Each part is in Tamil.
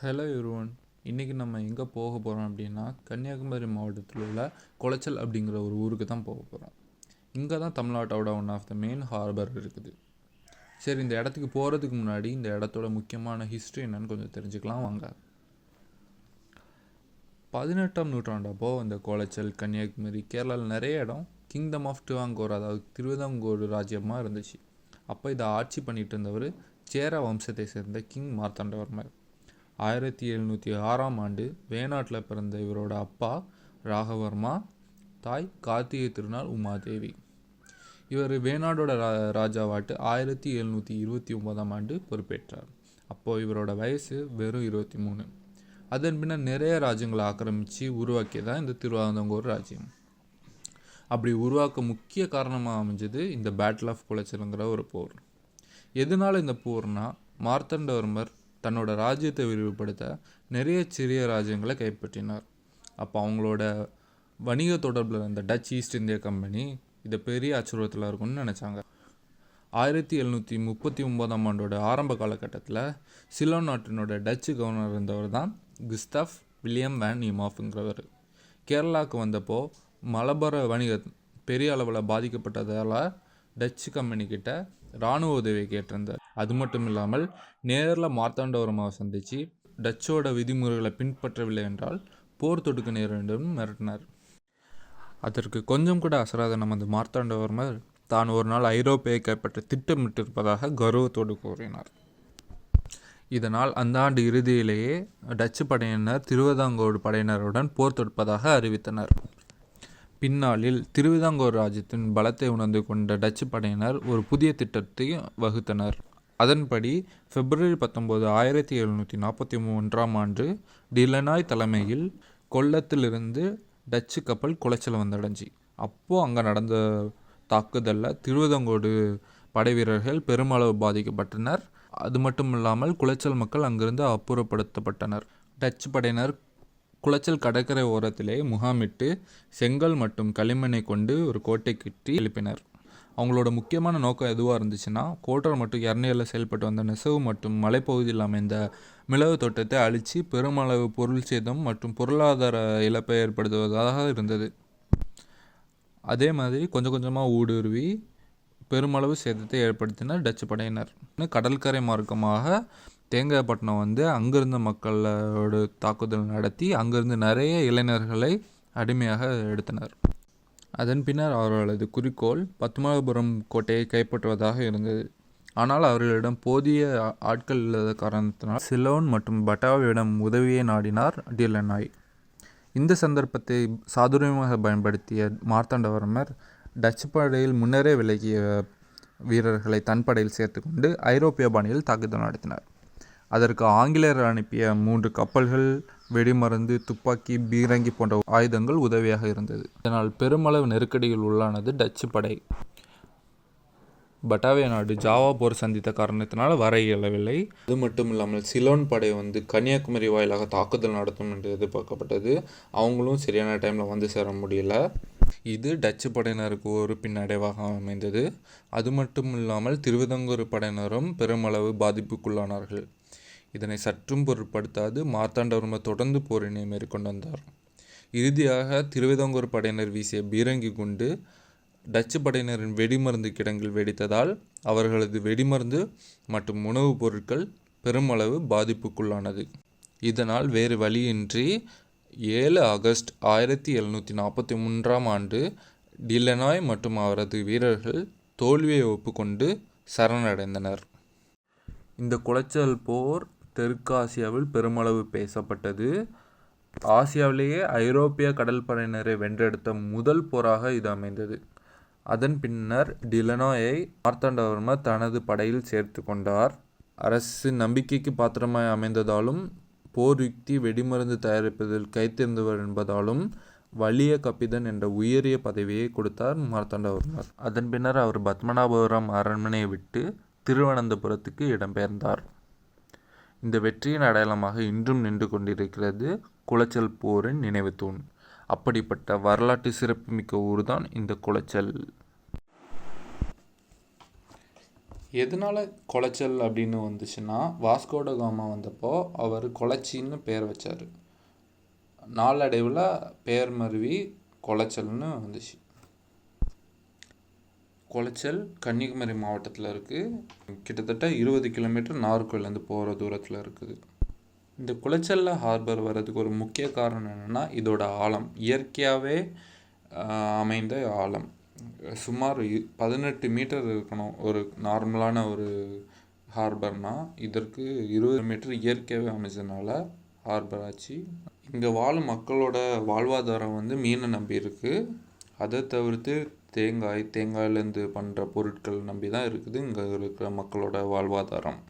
Hello everyone. இன்றைக்கி நம்ம எங்கே போக போகிறோம் அப்படின்னா கன்னியாகுமரி மாவட்டத்தில் உள்ள குளச்சல் அப்படிங்கிற ஒரு ஊருக்கு தான் போக போகிறோம். இங்கே தான் தமிழ்நாட்டோட one of the main harbour இருக்குது. சரி, இந்த இடத்துக்கு போகிறதுக்கு முன்னாடி இந்த இடத்தோட முக்கியமான ஹிஸ்ட்ரி என்னன்னு கொஞ்சம் தெரிஞ்சுக்கலாம் வாங்க. 18ஆம் நூற்றாண்டப்போ இந்த குளச்சல், கன்னியாகுமரி, கேரளாவில் நிறைய இடம் கிங்டம் ஆஃப் திருவாங்கூர், அதாவது திருவிதாங்கூர் ராஜ்யமாக இருந்துச்சு. அப்போ இதை ஆட்சி பண்ணிட்டு இருந்தவர் சேர வம்சத்தை சேர்ந்த கிங் மார்த்தாண்டவர்மர். 1706ஆம் ஆண்டு வேணாட்டில் பிறந்த இவரோட அப்பா ராகவர்மா, தாய் கார்த்திகை திருநாள் உமாதேவி. இவர் வேணாடோட ராஜாவாட்டு 1729ஆம் ஆண்டு பொறுப்பேற்றார். அப்போது இவரோட வயசு வெறும் 23. அதன் பின்னர் நிறைய ராஜ்யங்களை ஆக்கிரமித்து உருவாக்கியதான் இந்த திருவிதாங்கூர் ராஜ்யம். அப்படி உருவாக்க முக்கிய காரணமாக அமைஞ்சது இந்த பேட்டில் ஆஃப் குளச்சலுங்கிற ஒரு போர். எதனால இந்த போர்னா, மார்த்தாண்டவர்மர் தன்னோட ராஜ்யத்தை விரிவுபடுத்த நிறைய சிறிய ராஜ்யங்களை கைப்பற்றினார். அப்போ அவங்களோட வணிக தொடர்பில் இருந்த டச் ஈஸ்ட் இந்தியா கம்பெனி இதை பெரிய அச்சுறுத்தலாக இருக்கும்னு நினச்சாங்க. 1739ஆம் ஆண்டோட ஆரம்ப காலகட்டத்தில் சிலோன் நாட்டினோட டச்சு கவர்னர் இருந்தவர் தான் குஸ்தாஃப் வில்லியம் வேன் நியூமாஃப்ங்கிறவர். கேரளாவுக்கு வந்தப்போ மலபார வணிகம் பெரிய அளவில் பாதிக்கப்பட்டதால் டச்சு கம்பெனிக்கிட்ட இராணுவ உதவியை கேட்டிருந்தார். அது மட்டும் இல்லாமல் நேரில் மார்த்தாண்டவர்மாவை சந்தித்து டச்சோட விதிமுறைகளை பின்பற்றவில்லை என்றால் போர் தொடுக்க நேரிடும் மிரட்டினார். அதற்கு கொஞ்சம் கூட அசராத நமது மார்த்தாண்டவர்மர் தான் ஒரு நாள் ஐரோப்பியை கைப்பற்ற திட்டமிட்டிருப்பதாக கௌரவத்தோடு கூறினார். இதனால் அந்த ஆண்டு இறுதியிலேயே டச்சு படையினர் திருவிதாங்கூர் படையினருடன் போர் தொடுப்பதாக அறிவித்தனர். பின்னாளில் திருவிதாங்கூர் ராஜ்யத்தின் பலத்தை உணர்ந்து கொண்ட டச்சு படையினர் ஒரு புதிய திட்டத்தை வகுத்தனர். அதன்படி பிப்ரவரி 19, 1741ஆம் ஆண்டு டிலனாய் தலைமையில் கொல்லத்திலிருந்து டச்சு கப்பல் குளச்சல் வந்தடைஞ்சி. அப்போது அங்கே நடந்த தாக்குதலில் திருவிதாங்கூர் படை வீரர்கள் பெருமளவு பாதிக்கப்பட்டனர். அது மட்டும் இல்லாமல் குளச்சல் மக்கள் அங்கிருந்து அப்புறப்படுத்தப்பட்டனர். டச்சு படையினர் குளச்சல் கடற்கரை ஓரத்திலே முகாமிட்டு செங்கல் மற்றும் களிமண்ணை கொண்டு ஒரு கோட்டை கட்டி எழுப்பினர். அவங்களோட முக்கியமான நோக்கம் எதுவாக இருந்துச்சுன்னா, கோட்டை மற்றும் எர்னியில் செயல்பட்டு வந்த நெசவு மற்றும் மலைப்பகுதியில் அமைந்த மிளகு தோட்டத்தை அழித்து பெருமளவு பொருள் சேதம் மற்றும் பொருளாதார இழப்பை ஏற்படுத்துவதாக இருந்தது. அதே மாதிரி கொஞ்சம் கொஞ்சமாக ஊடுருவி பெருமளவு சேதத்தை ஏற்படுத்தினர் டச்சு படையினர். கடற்கரை மார்க்கமாக தேங்காய்பட்டினம் வந்து அங்கிருந்த மக்களோட தாக்குதல் நடத்தி அங்கிருந்து நிறைய இளைஞர்களை அடிமையாக எடுத்தனர். அதன் பின்னர் அவர்களது குறிக்கோள் பத்மநாபபுரம் கோட்டையை கைப்பற்றுவதாக இருந்தது. ஆனால் அவர்களிடம் போதிய ஆட்கள் இல்லாத காரணத்தினால் சிலோன் மற்றும் பட்டாவிடம் உதவியை நாடினார் டிலனாய். இந்த சந்தர்ப்பத்தை சாதுரியமாக பயன்படுத்திய மார்த்தாண்டவர்மர் டச்சு படையில் முன்னரே விலகிய வீரர்களை தன் படையில் சேர்த்து கொண்டு ஐரோப்பிய பாணியில் தாக்குதல் நடத்தினார். அதற்கு ஆங்கிலேயர் அனுப்பிய 3 கப்பல்கள், வெடிமருந்து, துப்பாக்கி, பீரங்கி போன்ற ஆயுதங்கள் உதவியாக இருந்தது. இதனால் பெருமளவு நெருக்கடியில் உள்ளானது டச்சு படை. பட்டாவிய நாடு ஜாவா போர் சந்தித்த காரணத்தினால் வர இயலவில்லை. அது மட்டும் இல்லாமல் சிலோன் படை கன்னியாகுமரி வாயிலாக தாக்குதல் நடத்தும் என்று எதிர்பார்க்கப்பட்டது. அவங்களும் சரியான டைமில் வந்து சேர முடியல. இது டச்சு படையினருக்கு ஒரு பின்னடைவாக அமைந்தது. அது மட்டும் இல்லாமல் திருவிதாங்கூர் படையினரும் பெருமளவு பாதிப்புக்குள்ளானார்கள். இதனை சற்றும் பொருட்படுத்தாது மார்த்தாண்டவர்மர் தொடர்ந்து போரினை மேற்கொண்டு வந்தார். இறுதியாக திருவிதாங்கூர் படையினர் வீசிய பீரங்கி குண்டு டச்சு படையினரின் வெடிமருந்து கிடங்கில் வெடித்ததால் அவர்களது வெடிமருந்து மற்றும் உணவுப் பொருட்கள் பெருமளவு பாதிப்புக்குள்ளானது. இதனால் வேறு வழியின்றி 7 ஆகஸ்ட் 1743ஆம் ஆண்டு டிலனாய் மற்றும் அவரது வீரர்கள் தோல்வியை ஒப்புக்கொண்டு சரணடைந்தனர். இந்த குளச்சல் போர் தெற்காசியாவில் பெருமளவு பேசப்பட்டது. ஆசியாவிலேயே ஐரோப்பிய கடற்படையினரை வென்றெடுத்த முதல் போராக இது அமைந்தது. அதன் பின்னர் டிலனாயை மார்த்தாண்டவர்மர் தனது படையில் சேர்த்து கொண்டார். அரசு நம்பிக்கைக்கு பாத்திரமாய் அமைந்ததாலும் போர் யுக்தி வெடிமருந்து தயாரிப்பதில் கைத்தேர்ந்தவர் என்பதாலும் வலிய கப்பிதன் என்ற உயரிய பதவியை கொடுத்தார் மார்த்தாண்டவர்மர். அதன் பின்னர் அவர் பத்மநாபபுரம் அரண்மனையை விட்டு திருவனந்தபுரத்துக்கு இடம்பெயர்ந்தார். இந்த வெற்றியின் அடையாளமாக இன்றும் நின்று கொண்டிருக்கிறது குளச்சல் போரின் நினைவு தூண். அப்படிப்பட்ட வரலாற்று சிறப்புமிக்க ஊர்தான் இந்த குளச்சல். எதனால குளச்சல் அப்படின்னு வந்துச்சுன்னா, வாஸ்கோட காமா வந்தப்போ அவர் குளச்சின்னு பேர் வச்சார். நாளடைவில் பேர் மருவி குளச்சல்னு வந்துச்சு. குளச்சல் கன்னியாகுமரி மாவட்டத்தில் இருக்குது. கிட்டத்தட்ட 20 கிலோமீட்டர் நாகர்கோவிலேருந்து போகிற தூரத்தில் இருக்குது. இந்த குளச்சலில் ஹார்பர் வர்றதுக்கு ஒரு முக்கிய காரணம் என்னென்னா, இதோட ஆழம் இயற்கையாகவே அமைந்த ஆழம். சுமார் 18 மீட்டர் இருக்கணும் ஒரு நார்மலான ஒரு ஹார்பர்னால். இதற்கு 20 மீட்டர் இயற்கையாகவே அமைச்சதுனால ஹார்பர் ஆச்சு. இங்கே வாழும் மக்களோட வாழ்வாதாரம் வந்து மீனை நம்பி இருக்குது. அதை தவிர்த்து தேங்காயிலேருந்து பண்ணுற பொருட்கள் நம்பி தான் இருக்குது இங்கே இருக்கிற மக்களோட வாழ்வாதாரம்.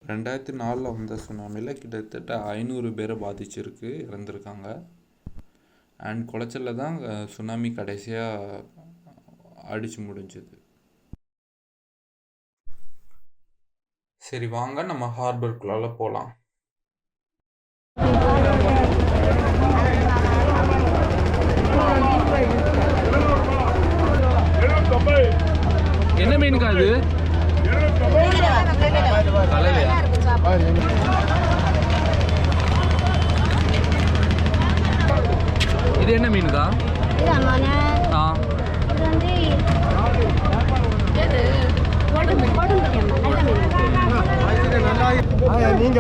2004 வந்த சுனாமியில் கிட்டத்தட்ட 500 பேரை பாதிச்சிருக்கு, இறந்துருக்காங்க. அண்ட் குளச்சலில் தான் சுனாமி கடைசியாக அடித்து முடிஞ்சது. சரி வாங்க நம்ம ஹார்பருக்குள்ளால போகலாம். என்ன மீனுக்கா அது? கலவையா? இது என்ன மீனுக்கா? நீங்க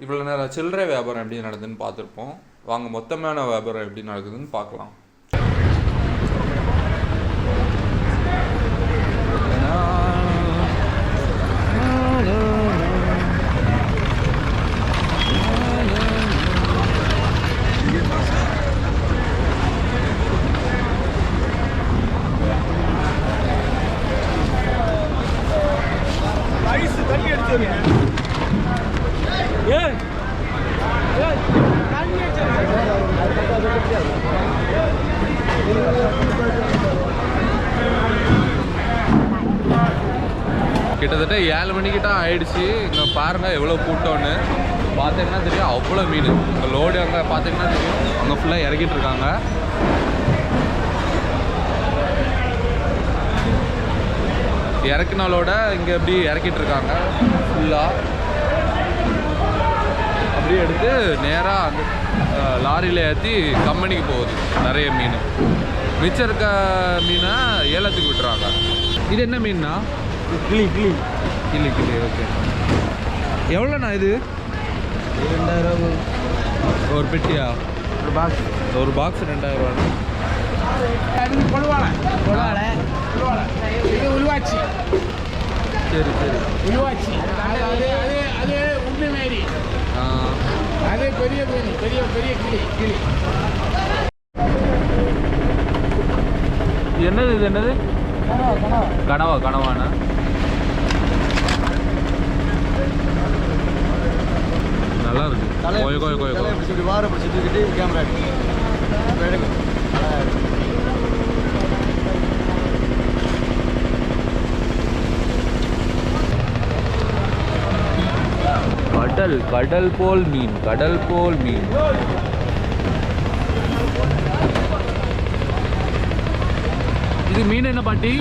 இவ்வளோ நேரம் சில்லறை வியாபாரம் எப்படி நடக்குதுன்னு பார்த்துருப்போம். வாங்க மொத்தமான வியாபாரம் எப்படி நடக்குதுன்னு பார்க்கலாம். கிட்டத்தட்ட 7 மணிக்கிட்ட ஆயிடுச்சு. இங்கே பாருங்கள் எவ்வளோ கூட்டம்னு. பார்த்தீங்கன்னா தெரியும் அவ்வளோ மீன். இந்த லோடு அங்கே பார்த்தீங்கன்னா தெரியும், அங்கே ஃபுல்லாக இறக்கிட்டு இருக்காங்க. இறக்கினாலோட இங்கே எப்படி இறக்கிட்டு இருக்காங்க ஃபுல்லாக. அப்படியே எடுத்து நேராக அந்த லாரியில் ஏற்றி கம்பெனிக்கு போகுது. நிறைய மீன் மிச்சம் இருக்க மீனை ஏலத்துக்கு விட்டுறாங்க. இது என்ன மீன்னா? கிளி. ஓகே. எவ்வளோண்ணா இது? 2000 ஒரு பெட்டியா? ஒரு பாக்ஸ் 2000 இது உருவாச்சி. சரி உருவாச்சி அது உண்மை மாரி. அது பெரிய மீன், பெரிய கிளி. என்னது இது? என்னது? கனவாண்ணா? நல்லா இருக்கு. கடல் போல் மீன். இது மீன் என்ன பாட்டி?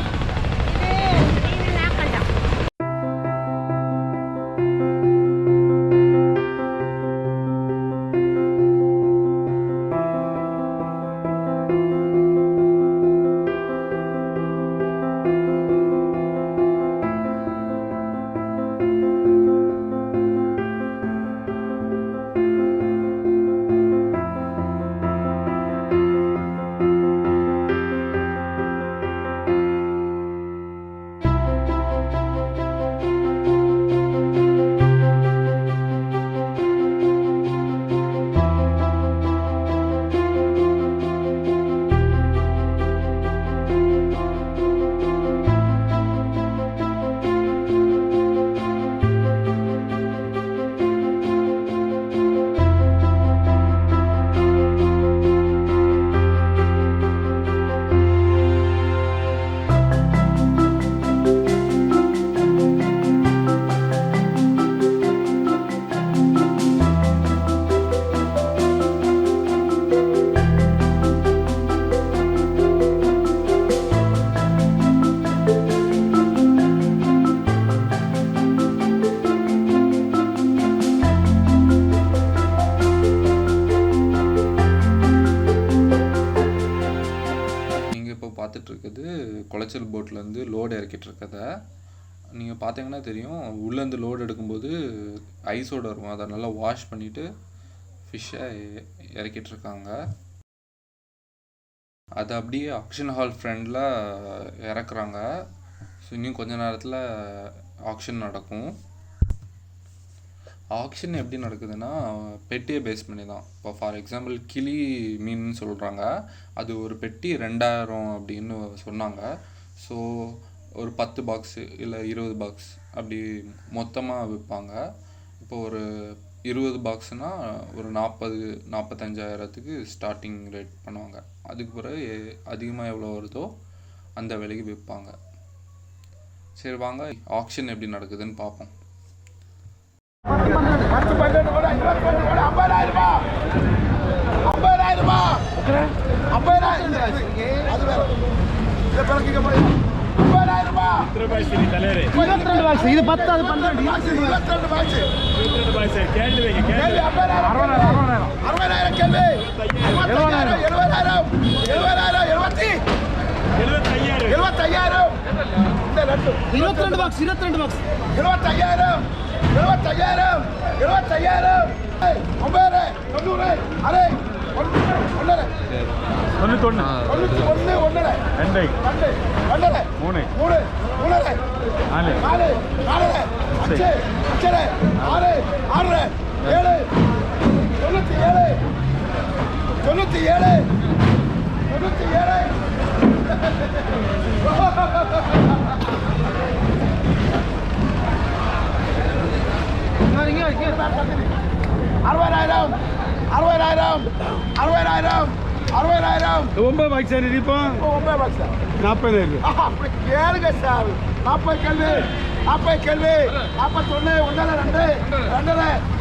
இறக்கிட்டு இருக்கத நீங்கள் பார்த்தீங்கன்னா தெரியும். உள்ளேருந்து லோடு எடுக்கும்போது ஐஸோடு இருக்கும், அதை நல்லா வாஷ் பண்ணிவிட்டு ஃபிஷ்ஷை இறக்கிட்டு இருக்காங்க. அது அப்படியே ஆக்ஷன் ஹால் ஃப்ரண்டில் இறக்குறாங்க. ஸோ இன்னும் கொஞ்ச நேரத்தில் ஆக்ஷன் நடக்கும். ஆக்ஷன் எப்படி நடக்குதுன்னா பெட்டியை பேஸ் பண்ணி தான். இப்போ ஃபார் எக்ஸாம்பிள் கிளி மீன் சொல்கிறாங்க, அது ஒரு பெட்டி 2000 அப்படின்னு சொன்னாங்க. ஸோ ஒரு 10 பாக்ஸு இல்லை 20 பாக்ஸ் அப்படி மொத்தமாக விற்பாங்க. இப்போ ஒரு 20 பாக்ஸுனால் ஒரு 40-45,000த்துக்கு ஸ்டார்டிங் ரேட் பண்ணுவாங்க. அதுக்கு பிறகு அதிகமாக எவ்வளோ வருதோ அந்த விலைக்கு விற்பாங்க. சரி வாங்க ஆக்ஷன் எப்படி நடக்குதுன்னு பார்ப்போம். 10-12 கூட 22 கூட 50,000 அது வேற இதை பிறக்கிக்க முடியும். 50,000 22 பாக்ஸ் இது 10 அது 12 22 பாக்ஸ் கேள்வி 60,000 கேள்வி 70,000 75,000 இந்த 22 பாக்ஸ் 75,000 90 அரே 1 ஒன்பது பாக்ஸ் சார் இப்போ 40,000 அப்படி கேளுங்க சார். 40 கேள்வி 41 1 2 2 3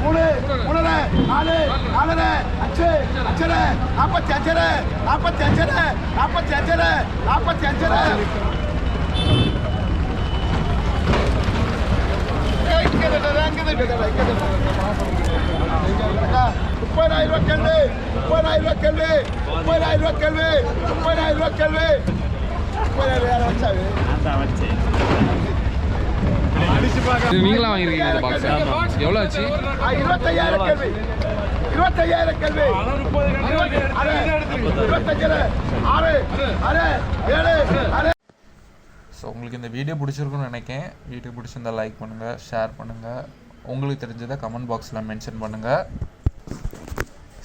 3 4 4 5 நீங்களா வாங்கிருக்கீங்க இந்த பாக்ஸ்? எவ்வளோ ஆச்சு? 25,000 கேள்வி 25,000 கேள்வி 6 ஸோ உங்களுக்கு இந்த வீடியோ பிடிச்சிருக்குன்னு நினைக்கிறேன். வீடியோ பிடிச்சிருந்தால் லைக் பண்ணுங்கள், ஷேர் பண்ணுங்கள், உங்களுக்கு தெரிஞ்சதை கமெண்ட் பாக்ஸில் மென்ஷன் பண்ணுங்கள்.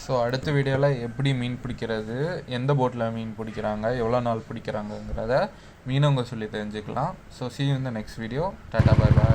ஸோ அடுத்த வீடியோவில் எப்படி மீன் பிடிக்கிறது, எந்த போட்டில் மீன் பிடிக்கிறாங்க, எவ்வளோ நாள் பிடிக்கிறாங்கங்கிறத மீனவங்க சொல்லி தெரிஞ்சுக்கலாம். So see you in the next video. Tata bye by.